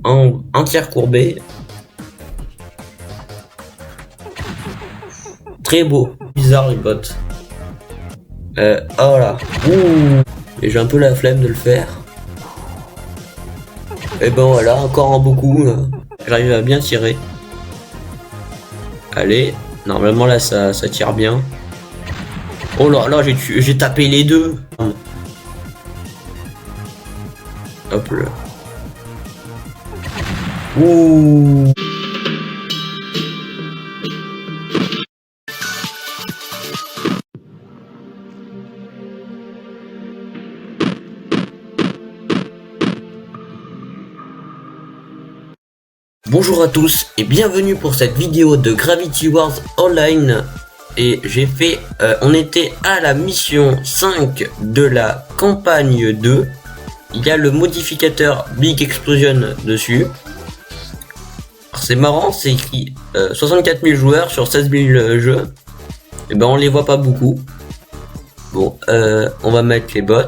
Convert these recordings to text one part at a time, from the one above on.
un tir courbé. Très beau. Bizarre les bots. Oh là. Ouh. Et j'ai un peu la flemme de le faire. Et ben voilà, encore un beau coup. J'arrive à bien tirer. Allez. Normalement là ça tire bien. Oh là là, j'ai tapé les deux. Hop là. Ouh. Bonjour à tous et bienvenue pour cette vidéo de Gravity Wars Online. Et j'ai fait, on était à la mission 5 de la campagne 2. Il y a le modificateur Big Explosion dessus. C'est marrant, c'est écrit 64 000 joueurs sur 16 000 jeux. Et ben on les voit pas beaucoup. Bon, on va mettre les bots.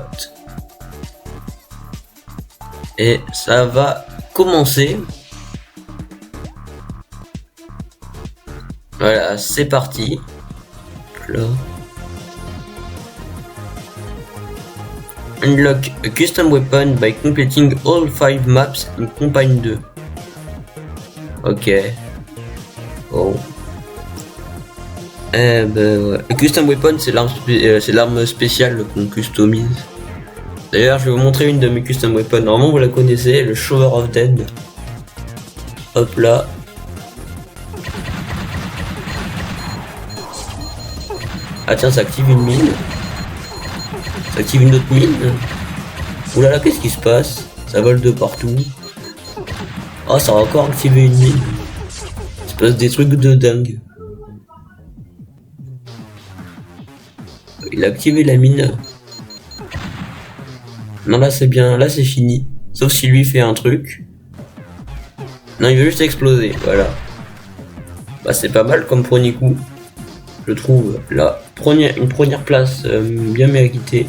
Et ça va commencer. Voilà, c'est parti. Là. Unlock a custom weapon by completing all 5 maps in campagne 2. Ok. Bon. Ouais. A custom weapon, c'est l'arme spéciale qu'on customise. D'ailleurs, je vais vous montrer une de mes custom weapons. Normalement, vous la connaissez, le Shower of Dead. Hop là. Ah tiens, ça active une mine. Ça active une autre mine. Oulala, qu'est-ce qui se passe? Ça vole de partout. Oh, ça va encore activer une mine. Il se passe des trucs de dingue. Il a activé la mine. Non, là c'est bien, là c'est fini. Sauf si lui fait un truc. Non, il veut juste exploser, voilà. Bah c'est pas mal comme premier coup. Je trouve là une première place bien méritée.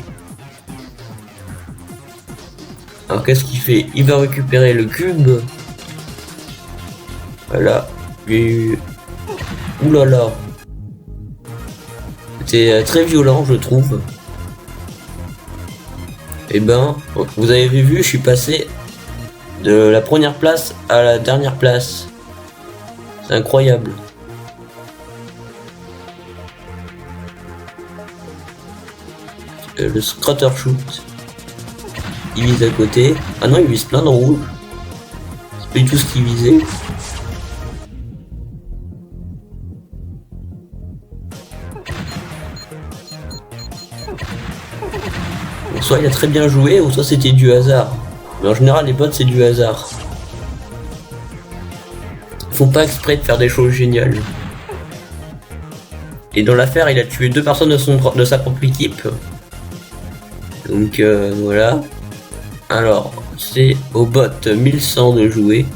Alors qu'est-ce qu'il fait? Il va récupérer le cube. Voilà. Et... oulala. C'était très violent, je trouve. Et ben, vous avez vu, je suis passé de la première place à la dernière place. C'est incroyable. Le Scratter Shoot. Il vise à côté. Ah non, il vise plein de rouge. C'est pas du tout ce qu'il visait. Bon, soit il a très bien joué, ou soit c'était du hasard. Mais en général, les bots, c'est du hasard. Ils font pas exprès de faire des choses géniales. Et dans l'affaire, il a tué 2 personnes de sa propre équipe. Donc voilà. Alors, c'est au bot 1100 de jouer.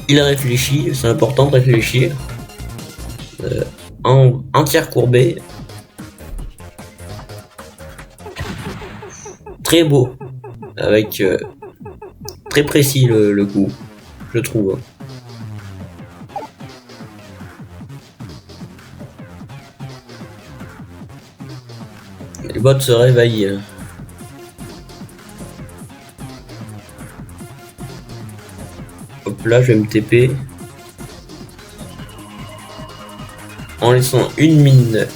Il réfléchit, c'est important de réfléchir. Un tir courbé. Très beau. Avec très précis le coup, je trouve. Les bots se réveillent. Hop là, je vais me TP. En laissant une mine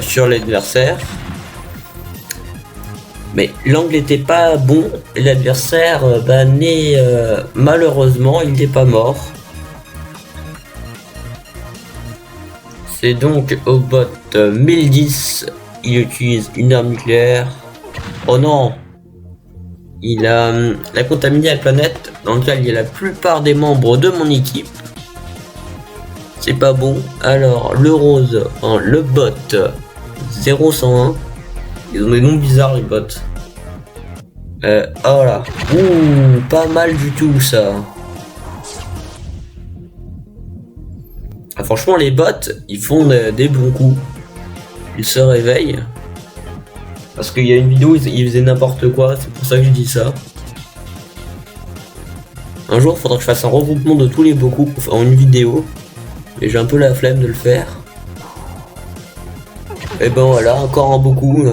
sur l'adversaire. Mais l'angle était pas bon. Et l'adversaire, malheureusement, il n'est pas mort. C'est donc au bot 1010. Il utilise une arme nucléaire. Oh non! Il a contaminé la planète dans laquelle il y a la plupart des membres de mon équipe. C'est pas bon. Alors, le rose, le bot 0101. Ils ont des noms bizarres, les bots. Oh là. Ouh, pas mal du tout, ça. Ah, franchement, les bots, ils font des bons coups. Il se réveille. Parce qu'il y a une vidéo, il faisait n'importe quoi, c'est pour ça que je dis ça. Un jour, faudra que je fasse un regroupement de tous les Boku pour faire une vidéo. Et j'ai un peu la flemme de le faire. Et ben voilà, encore un Boku.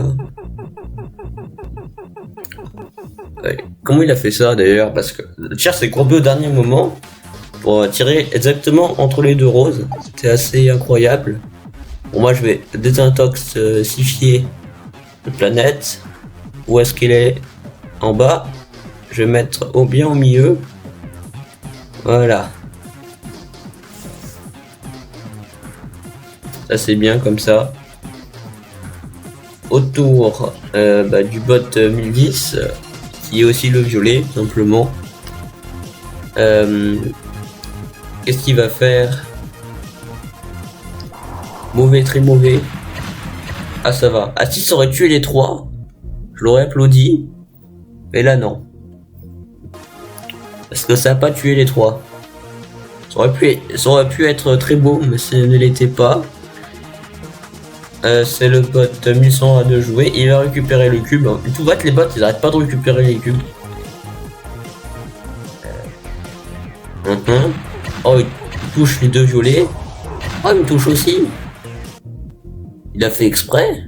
Ouais. Comment il a fait ça d'ailleurs? Parce que le tir s'est courbé au dernier moment pour tirer exactement entre les deux roses. C'était assez incroyable. Bon, moi je vais désintoxifier la planète. Où est-ce qu'elle est? En bas. Je vais mettre bien au milieu. Voilà. Ça c'est bien comme ça. Autour du bot 1010, qui est aussi le violet, simplement. Qu'est-ce qu'il va faire? Mauvais, très mauvais. Ah, ça va. Ah, si ça aurait tué les trois, je l'aurais applaudi. Mais là, non. Parce que ça n'a pas tué les trois. Ça aurait pu être très beau, mais ça ne l'était pas. C'est le bot 1100 à 2 jouer. Il va récupérer le cube. Tout va, les bots, ils arrêtent pas de récupérer les cubes. Oh, il touche les deux violets. Oh, il me touche aussi. Il a fait exprès.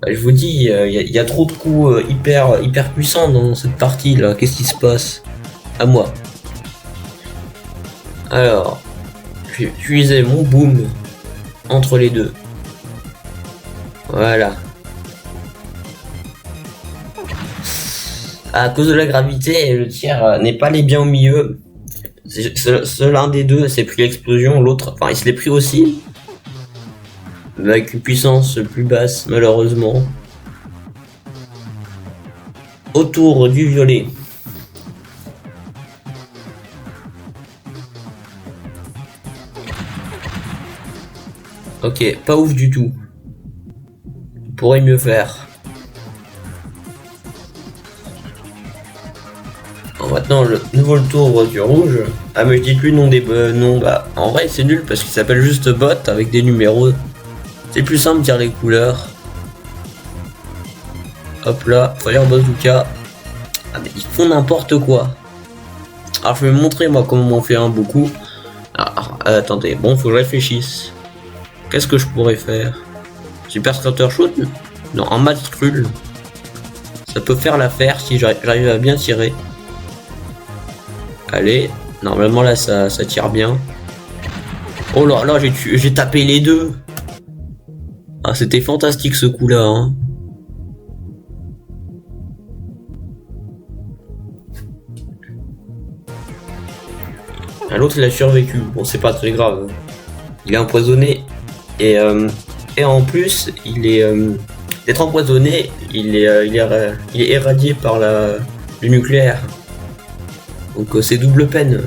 Je vous dis, il y a trop de coups hyper puissants dans cette partie là. Qu'est-ce qui se passe? À moi. Alors, je vais utiliser mon boom entre les deux. Voilà. À cause de la gravité, le tir n'est pas allé bien au milieu. Seul un des deux s'est pris l'explosion, l'autre, enfin il se l'est pris aussi. Avec une puissance plus basse, malheureusement. Autour du violet. Ok, pas ouf du tout. On pourrait mieux faire. Bon, maintenant le nouveau tour du rouge. Ah mais je dis plus nom des noms, bah en vrai c'est nul parce qu'il s'appelle juste bot avec des numéros. C'est plus simple de dire les couleurs. Hop là, Fire Bazooka. Ah mais ils font n'importe quoi. Alors je vais vous montrer moi comment on fait un beaucoup. Alors, attendez, bon faut que je réfléchisse. Qu'est-ce que je pourrais faire? Super Scatter Shoot? Non, un match cruel. Ça peut faire l'affaire si j'arrive à bien tirer. Allez, normalement là ça tire bien. Oh là là, j'ai tapé les deux. Ah, c'était fantastique ce coup là, hein. Ah, l'autre il a survécu, bon c'est pas très grave. Il est empoisonné et en plus il est d'être empoisonné, il est éradié par le nucléaire. Donc c'est double peine.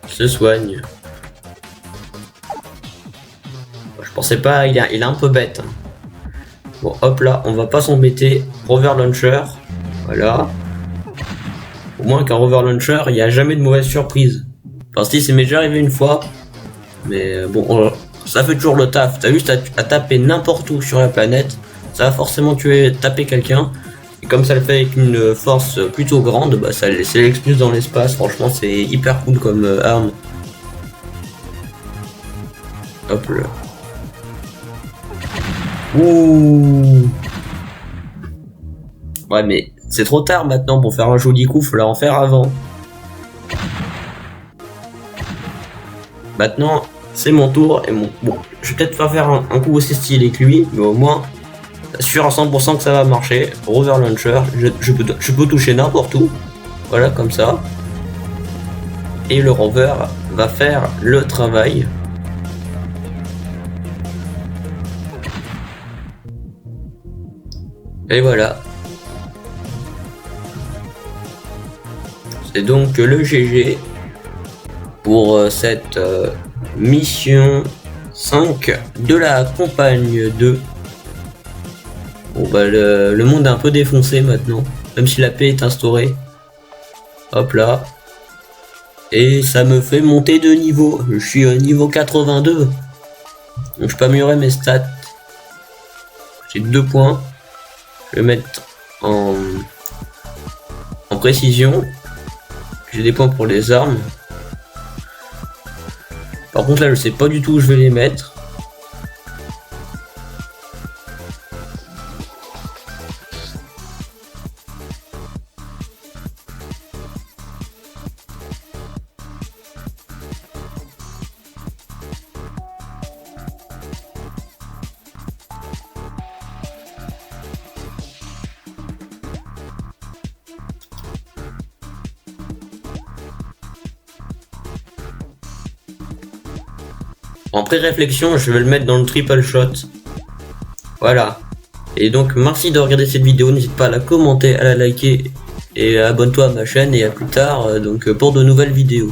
Se soigne. Je pensais pas, il est un peu bête. Bon hop là, on va pas s'embêter. Rover Launcher. Voilà. Au moins qu'un Rover Launcher, il n'y a jamais de mauvaise surprise. Enfin si, c'est m'est déjà arrivé une fois. Mais bon, ça fait toujours le taf. T'as juste à taper n'importe où sur la planète. Ça va forcément taper quelqu'un. Et comme ça le fait avec une force plutôt grande, bah ça l'expulse dans l'espace. Franchement, c'est hyper cool comme arme. Hop là. Ouh. Ouais, mais c'est trop tard maintenant pour faire un joli coup. Faut en faire avant. Maintenant, c'est mon tour. Et bon, je vais peut-être pas faire un coup aussi stylé que lui, mais au moins sûr à 100% que ça va marcher. Rover Launcher, je peux toucher n'importe où. Voilà, comme ça. Et le rover va faire le travail. Et voilà. C'est donc le GG pour cette mission 5 de la campagne 2. Bon bah le monde est un peu défoncé maintenant, même si la paix est instaurée. Hop là. Et ça me fait monter de niveau. Je suis au niveau 82. Donc je peux améliorer mes stats. J'ai 2 points. Je vais mettre en précision. J'ai des points pour les armes. Par contre là je sais pas du tout où je vais les mettre. En pré-réflexion, je vais le mettre dans le triple shot. Voilà. Et donc, merci de regarder cette vidéo. N'hésite pas à la commenter, à la liker. Et abonne-toi à ma chaîne. Et à plus tard, pour de nouvelles vidéos.